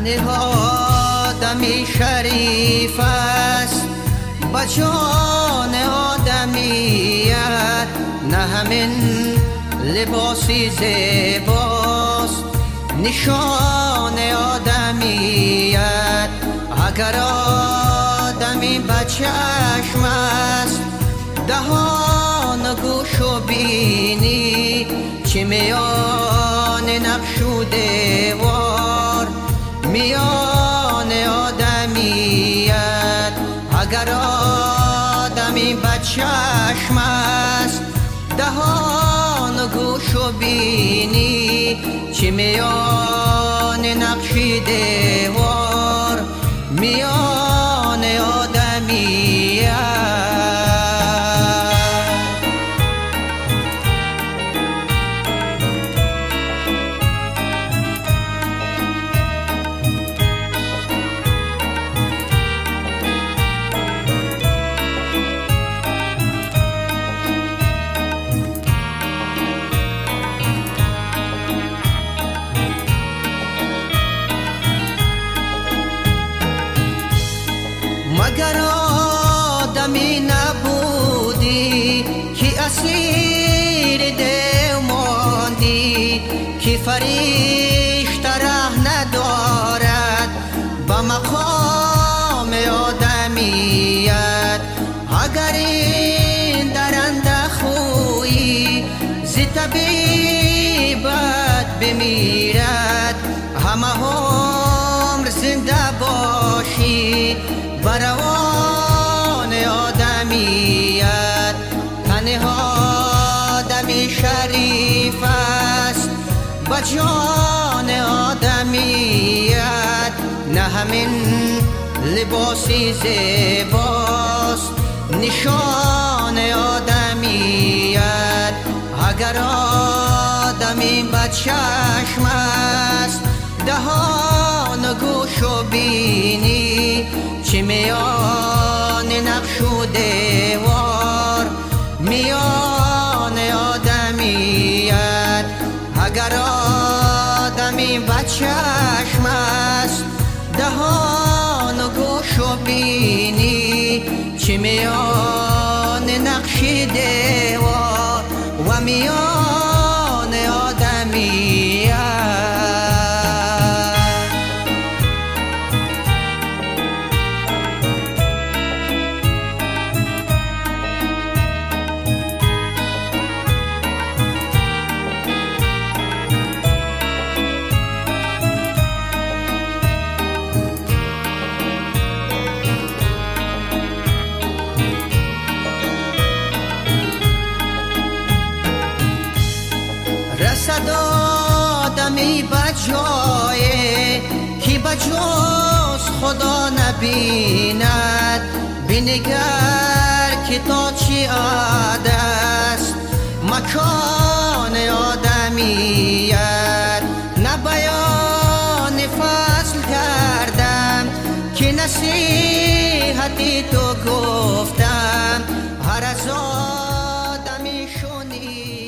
تنها آدمی شریف است با جان آدمیت، نه همین لباسی زیباست نشان آدمیت. اگر آدمی با چشم است دهان و گوش و بینی، چه میان نقش و دیوار میان آدمیت. اگر آدمی با چشم است دهان و گوش و بینی، چه میان نقش دیوار میان آدمیت. مگر آدمی نبودی که اسیر دیو ماندی، که فرشته ره ندارد با مقام آدمیت. اگر این درنده خویی ز طبیبت بمیرد، همه عمر زنده باشی بروان آدمیت. تنها آدمی شریف است با جان آدمیت، نه همین لباسی زیباست نشان آدمیت. اگر آدمی با چشم است دهان و گوش و بینی، چه میان نقش و دیوار میان آدمیت. اگر آدمی با چشم است دهان و گوش و بینی، چه میان نقش دیوار و میان آدمیت. رسد آدمی به جایی که به جز خدا نبیند، بنگر که تا چی عاد است مکان آدمیت. نه بیان فصل کردم که نصیحتی تو گفتم، هر از آدمی شنید